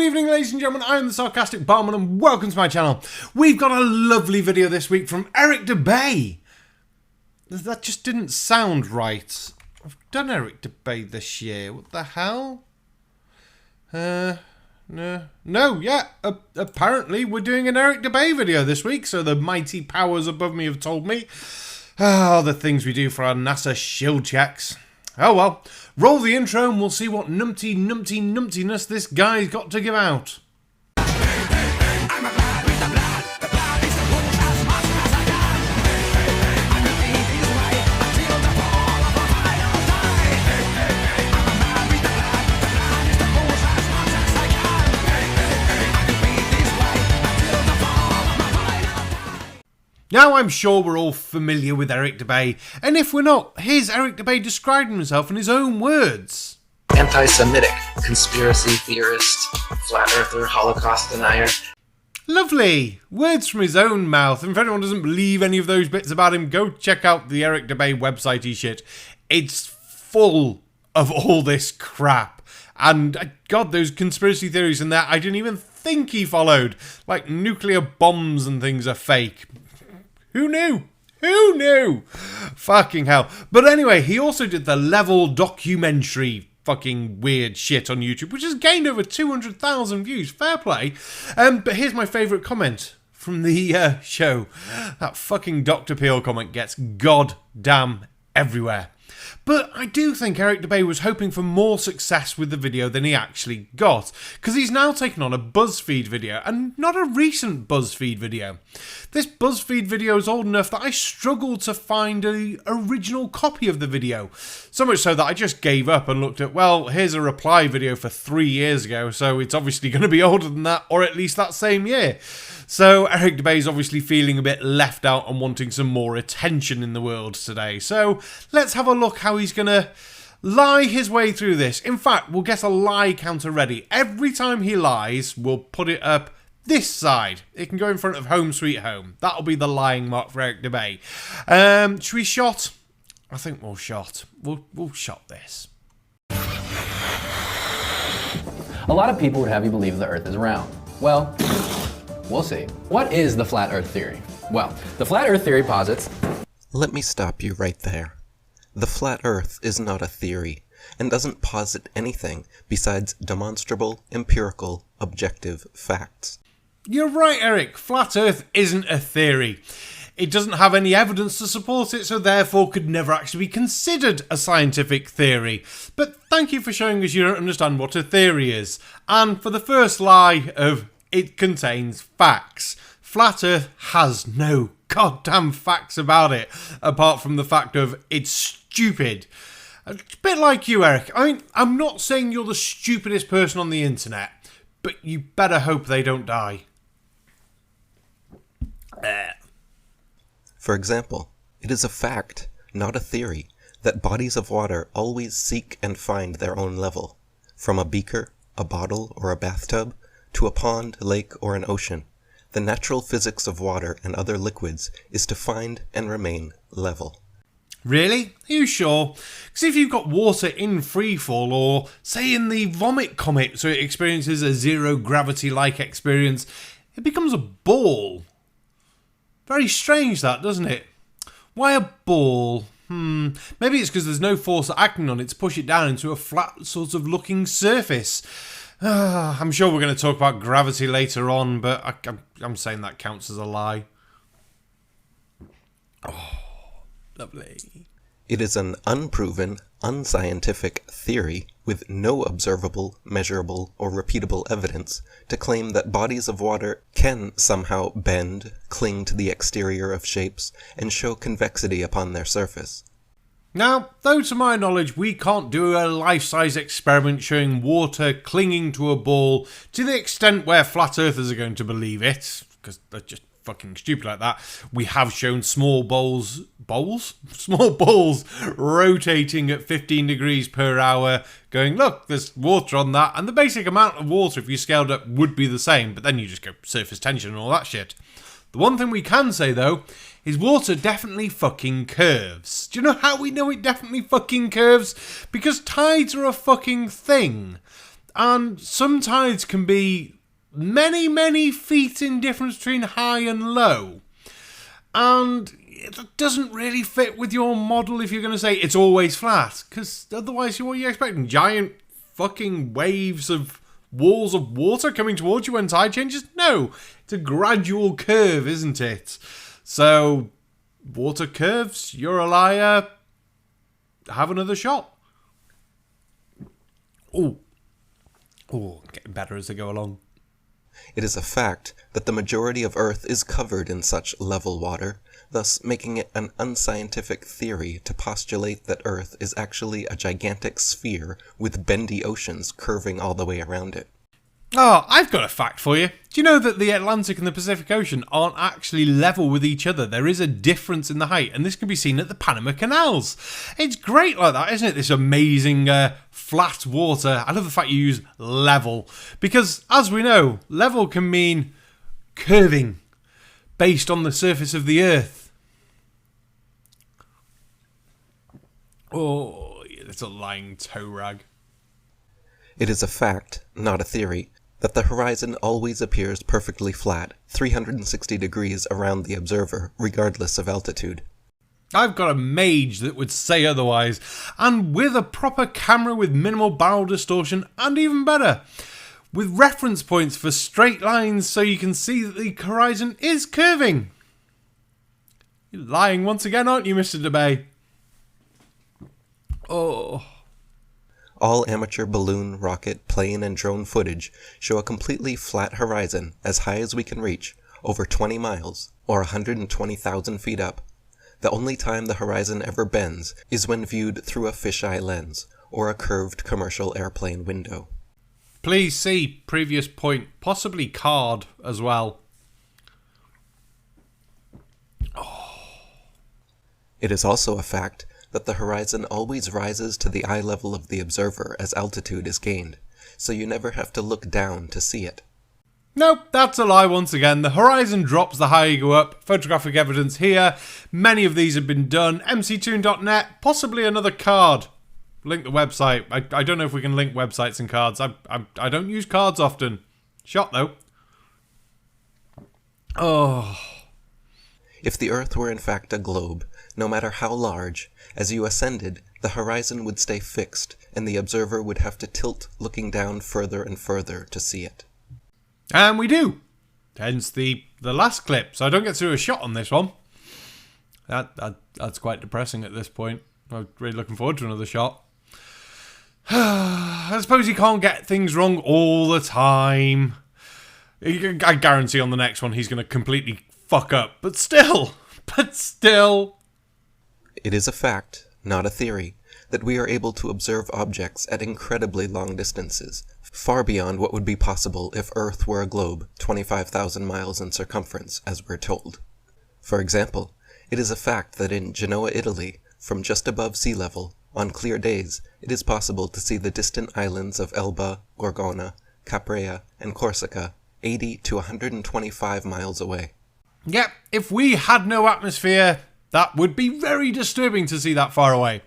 evening, ladies and gentlemen, I am the Sarcastic Barman and welcome to my channel. We've got a lovely video this week from Eric Dubay. That just didn't sound right. I've done Eric Dubay this year. What the hell? Apparently we're doing an Eric Dubay video this week, so the mighty powers above me have told me. The things we do for our NASA shield checks. Oh well, roll the intro and we'll see what numptiness this guy's got to give out. Now I'm sure we're all familiar with Eric Dubay, and if we're not, here's Eric Dubay describing himself in his own words. Anti-Semitic, conspiracy theorist, flat earther, Holocaust denier. Lovely! Words from his own mouth, and if anyone doesn't believe any of those bits about him, go check out the Eric Dubay website-y shit. It's full of all this crap. And God, those conspiracy theories in there, I didn't even think he followed. Like nuclear bombs and things are fake. Who knew? Who knew? Fucking hell. But anyway, he also did the Level documentary fucking weird shit on YouTube, which has gained over 200,000 views. Fair play. But here's my favourite comment from the show. That fucking Dr. Peel comment gets goddamn everywhere. But I do think Eric Dubay was hoping for more success with the video than he actually got, because he's now taken on a BuzzFeed video, and not a recent BuzzFeed video. This BuzzFeed video is old enough that I struggled to find an original copy of the video, so much so that I just gave up and looked at, well, here's a reply video for 3 years ago, so it's obviously going to be older than that, or at least that same year. So Eric Dubay is obviously feeling a bit left out and wanting some more attention in the world today. So let's have a look how he's going to lie his way through this. In fact, we'll get a lie counter ready. Every time he lies, we'll put it up this side. It can go in front of Home Sweet Home. That'll be the lying mark for Eric Dubay. Should we shot? I think we'll shot. We'll shot this. A lot of people would have you believe the Earth is round. Well, we'll see. What is the flat Earth theory? Well, the flat Earth theory posits... Let me stop you right there. The flat Earth is not a theory, and doesn't posit anything besides demonstrable, empirical, objective facts. You're right, Eric. Flat Earth isn't a theory. It doesn't have any evidence to support it, so therefore could never actually be considered a scientific theory. But thank you for showing us you don't understand what a theory is. And for the first lie of it contains facts. Flat Earth has no goddamn facts about it, apart from the fact of it's stupid. A bit like you, Eric. I mean, I'm not saying you're the stupidest person on the internet, but you better hope they don't die. For example, it is a fact, not a theory, that bodies of water always seek and find their own level. From a beaker, a bottle, or a bathtub, to a pond, lake, or an ocean, the natural physics of water and other liquids is to find and remain level. Really? Are you sure? Because if you've got water in freefall, or say in the vomit comet, so it experiences a zero gravity-like experience, it becomes a ball. Very strange that, doesn't it? Why a ball? Maybe it's because there's no force acting on it to push it down into a flat sort of looking surface. I'm sure we're going to talk about gravity later on, but I'm saying that counts as a lie. Oh, lovely. It is an unproven, unscientific theory with no observable, measurable, or repeatable evidence to claim that bodies of water can somehow bend, cling to the exterior of shapes, and show convexity upon their surface. Now, though to my knowledge we can't do a life-size experiment showing water clinging to a ball to the extent where flat earthers are going to believe it, because they're just fucking stupid like that, we have shown small balls rotating at 15 degrees per hour, going, look, there's water on that, and the basic amount of water, if you scaled up, would be the same, but then you just go surface tension and all that shit. The one thing we can say, though, is water definitely fucking curves. Do you know how we know it definitely fucking curves? Because tides are a fucking thing. And some tides can be many, many feet in difference between high and low. And it doesn't really fit with your model if you're going to say it's always flat. Because otherwise, what are you expecting? Giant fucking waves of walls of water coming towards you when tide changes? No, it's a gradual curve, isn't it? So, water curves, you're a liar. Have another shot. Oh, getting better as they go along. It is a fact that the majority of Earth is covered in such level water, thus making it an unscientific theory to postulate that Earth is actually a gigantic sphere with bendy oceans curving all the way around it. Oh, I've got a fact for you. Do you know that the Atlantic and the Pacific Ocean aren't actually level with each other? There is a difference in the height, and this can be seen at the Panama Canals. It's great like that, isn't it? This amazing flat water. I love the fact you use level, because as we know, level can mean curving based on the surface of the Earth. Oh, you little lying toe rag. It is a fact, not a theory, that the horizon always appears perfectly flat, 360 degrees around the observer, regardless of altitude. I've got a mage that would say otherwise, and with a proper camera with minimal barrel distortion, and even better, with reference points for straight lines so you can see that the horizon is curving. You're lying once again, aren't you, Mr. Dubay? Oh... All amateur balloon, rocket, plane, and drone footage show a completely flat horizon as high as we can reach, over 20 miles, or 120,000 feet up. The only time the horizon ever bends is when viewed through a fisheye lens, or a curved commercial airplane window. Please see previous point, possibly card as well. It is also a fact that the horizon always rises to the eye level of the observer as altitude is gained, so you never have to look down to see it. Nope, that's a lie once again. The horizon drops the higher you go up. Photographic evidence here. Many of these have been done. mctoon.net, possibly another card. Link the website. I don't know if we can link websites and cards. I don't use cards often. Shot though. Oh... If the Earth were in fact a globe, no matter how large, as you ascended, the horizon would stay fixed, and the observer would have to tilt looking down further and further to see it. And we do. Hence the last clip, so I don't get to do a shot on this one. That's quite depressing at this point. I'm really looking forward to another shot. I suppose you can't get things wrong all the time. I guarantee on the next one he's going to completely fuck up, but still. It is a fact, not a theory, that we are able to observe objects at incredibly long distances, far beyond what would be possible if Earth were a globe 25,000 miles in circumference, as we're told. For example, it is a fact that in Genoa, Italy, from just above sea level, on clear days, it is possible to see the distant islands of Elba, Gorgona, Caprea, and Corsica 80 to 125 miles away. Yep, if we had no atmosphere, that would be very disturbing to see that far away.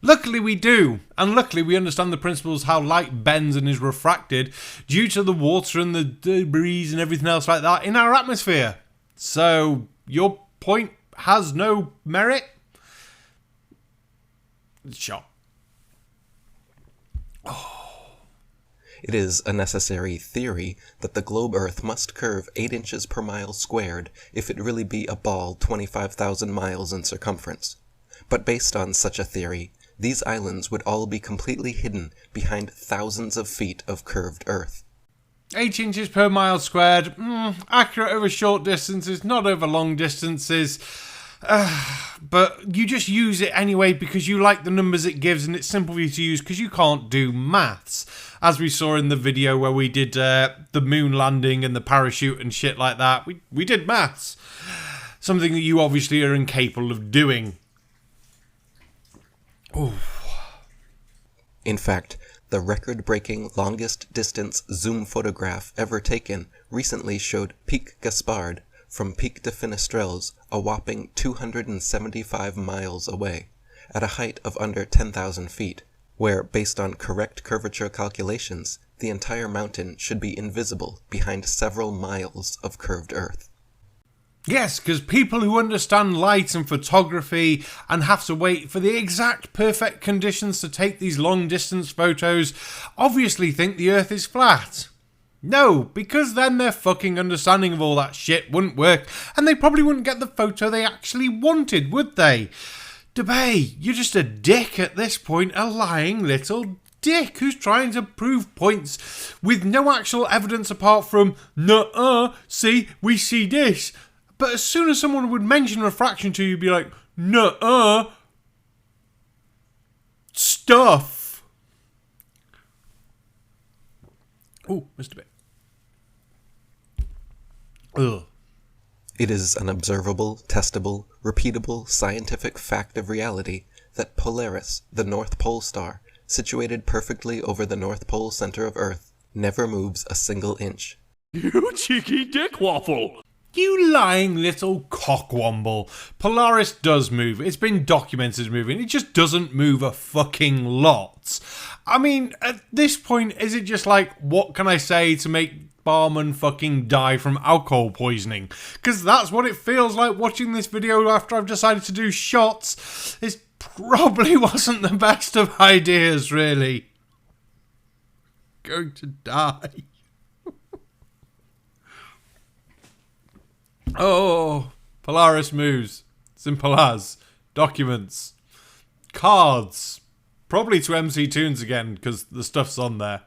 Luckily we do, and luckily we understand the principles how light bends and is refracted due to the water and the debris and everything else like that in our atmosphere. So, your point has no merit? Shot. It is a necessary theory that the globe Earth must curve 8 inches per mile squared if it really be a ball 25,000 miles in circumference. But based on such a theory, these islands would all be completely hidden behind thousands of feet of curved Earth. 8 inches per mile squared, accurate over short distances, not over long distances. But you just use it anyway because you like the numbers it gives and it's simple for you to use because you can't do maths. As we saw in the video where we did the moon landing and the parachute and shit like that, we did maths. Something that you obviously are incapable of doing. Ooh. In fact, the record-breaking longest distance zoom photograph ever taken recently showed Pic Gaspard from Pic de Finestrelles a whopping 275 miles away, at a height of under 10,000 feet, where, based on correct curvature calculations, the entire mountain should be invisible behind several miles of curved earth. Yes, because people who understand light and photography and have to wait for the exact perfect conditions to take these long-distance photos obviously think the Earth is flat. No, because then their fucking understanding of all that shit wouldn't work, and they probably wouldn't get the photo they actually wanted, would they? Dubay, you're just a dick at this point, a lying little dick who's trying to prove points with no actual evidence apart from, nuh-uh, see, we see this. But as soon as someone would mention refraction to you, you'd be like, nuh-uh, stuff. Oh, Mr. Bit. Ugh. It is an observable, testable, repeatable, scientific fact of reality that Polaris, the North Pole star, situated perfectly over the North Pole center of Earth, never moves a single inch. You cheeky dick waffle! You lying little cockwomble. Polaris does move. It's been documented moving. It just doesn't move a fucking lot. I mean, at this point, is it just like, what can I say to make barman fucking die from alcohol poisoning? Because that's what it feels like watching this video after I've decided to do shots. It probably wasn't the best of ideas, really. Going to die. Oh, Polaris moves. Simple as. Documents. Cards. Probably to MC Tunes again, because the stuff's on there.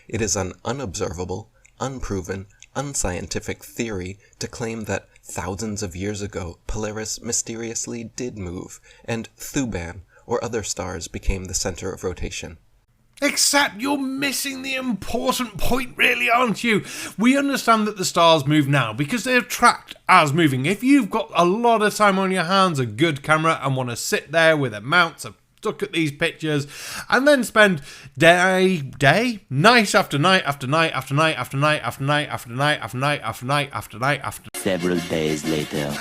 It is an unobservable, unproven, unscientific theory to claim that thousands of years ago Polaris mysteriously did move, and Thuban or other stars became the center of rotation. Except you're missing the important point, really, aren't you? We understand that the stars move now because they're tracked as moving. If you've got a lot of time on your hands, a good camera, and want to sit there with a mount to look at these pictures, and then spend night after night after night after night after night after night after night after night after night after night after Several days later.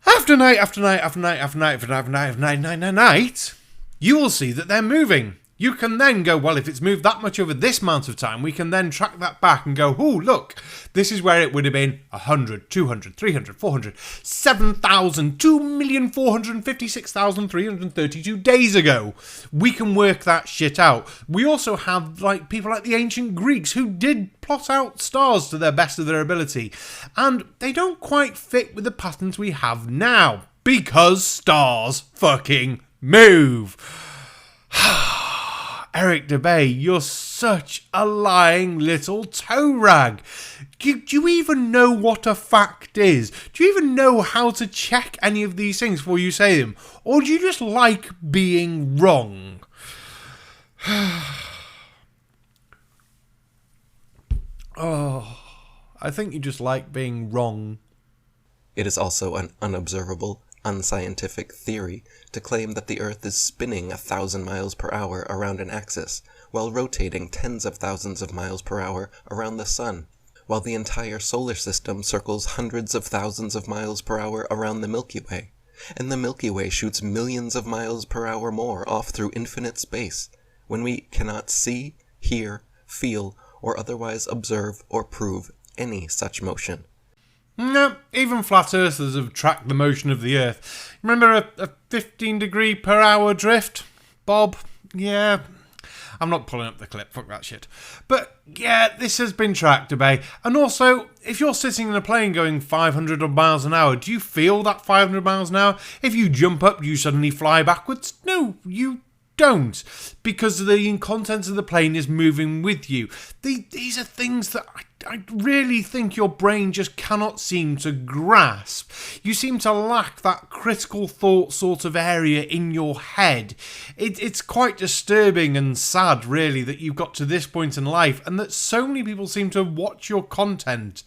after night after night after night after night after night after night, you will see that they're moving. You can then go, well, if it's moved that much over this amount of time, we can then track that back and go, oh, look, this is where it would have been 100, 200, 300, 400, 7,000, 2,456,332 days ago. We can work that shit out. We also have like people like the ancient Greeks who did plot out stars to the best of their ability. And they don't quite fit with the patterns we have now. Because stars fucking move. Eric Dubay, you're such a lying little toe rag. Do you even know what a fact is? Do you even know how to check any of these things before you say them? Or do you just like being wrong? Oh, I think you just like being wrong. It is also an unobservable, unscientific theory to claim that the Earth is spinning 1,000 miles per hour around an axis, while rotating tens of thousands of miles per hour around the Sun, while the entire solar system circles hundreds of thousands of miles per hour around the Milky Way, and the Milky Way shoots millions of miles per hour more off through infinite space, when we cannot see, hear, feel, or otherwise observe or prove any such motion. No, even flat earthers have tracked the motion of the Earth. Remember a 15 degree per hour drift, Bob? Yeah, I'm not pulling up the clip, fuck that shit. But yeah, this has been tracked, Dubay. And also, if you're sitting in a plane going 500 miles an hour, do you feel that 500 miles an hour? If you jump up, do you suddenly fly backwards? No, you don't, because the contents of the plane is moving with you. These are things that I really think your brain just cannot seem to grasp. You seem to lack that critical thought sort of area in your head. It's quite disturbing and sad, really, that you've got to this point in life and that so many people seem to watch your content.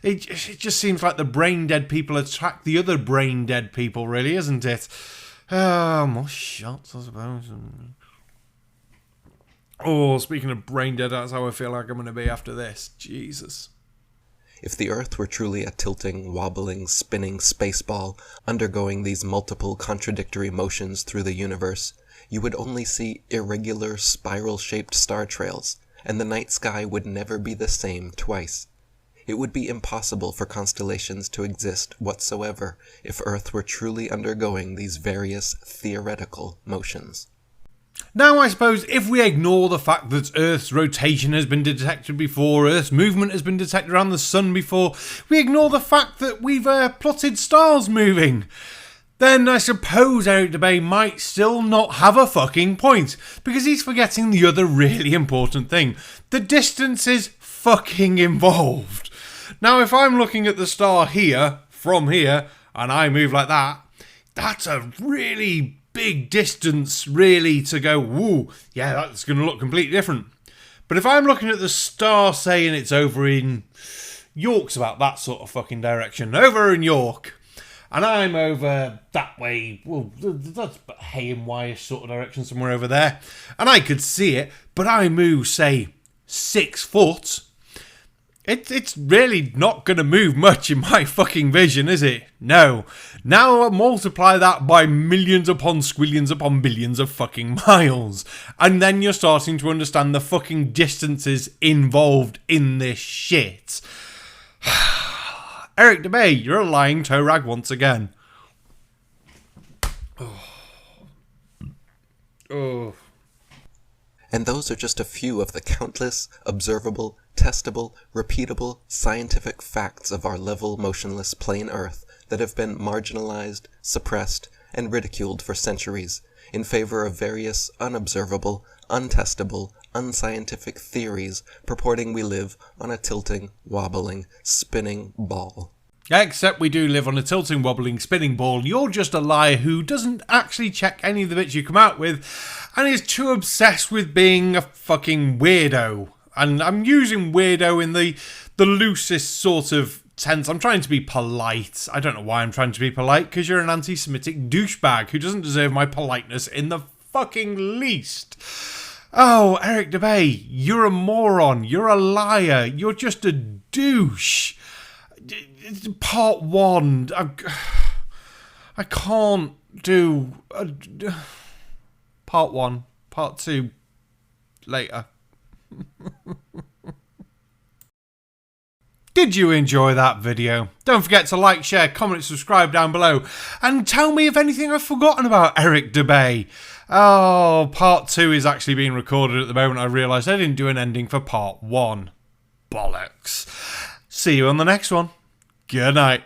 It just seems like the brain dead people attract the other brain dead people, really, isn't it? More shots, I suppose. Oh, speaking of brain dead, that's how I feel like I'm going to be after this. Jesus. If the Earth were truly a tilting, wobbling, spinning space ball, undergoing these multiple contradictory motions through the universe, you would only see irregular, spiral-shaped star trails, and the night sky would never be the same twice. It would be impossible for constellations to exist whatsoever if Earth were truly undergoing these various theoretical motions. Now, I suppose if we ignore the fact that Earth's rotation has been detected before, Earth's movement has been detected around the sun before, we ignore the fact that we've plotted stars moving, then I suppose Eric Dubay might still not have a fucking point, because he's forgetting the other really important thing. The distance is fucking involved. Now, if I'm looking at the star here, from here, and I move like that, that's a really big distance, really, to go, woo, yeah, that's going to look completely different. But if I'm looking at the star, saying it's over in York's about that sort of fucking direction, over in York, and I'm over that way, well, that's Hay and Wye sort of direction, somewhere over there, and I could see it, but I move, say, 6 foot, it's really not going to move much in my fucking vision, is it? No. Now multiply that by millions upon squillions upon billions of fucking miles. And then you're starting to understand the fucking distances involved in this shit. Eric Dubay, you're a lying toe rag once again. Oh. And those are just a few of the countless, observable, testable, repeatable, scientific facts of our level, motionless plain Earth that have been marginalized, suppressed, and ridiculed for centuries in favor of various unobservable, untestable, unscientific theories purporting we live on a tilting, wobbling, spinning ball. Except we do live on a tilting, wobbling, spinning ball. You're just a liar who doesn't actually check any of the bits you come out with and is too obsessed with being a fucking weirdo. And I'm using weirdo in the loosest sort of sense. I'm trying to be polite. I don't know why I'm trying to be polite, because you're an anti-Semitic douchebag who doesn't deserve my politeness in the fucking least. Oh, Eric Dubay, you're a moron. You're a liar. You're just a douche. Part 1. I can't do part 1. Part 2 later. Did you enjoy that video? Don't forget to like, share, comment, subscribe down below, and tell me if anything I've forgotten about Eric Dubay. Oh, part 2 is actually being recorded at the moment. I realised I didn't do an ending for part 1. Bollocks. See you on the next one. Good night.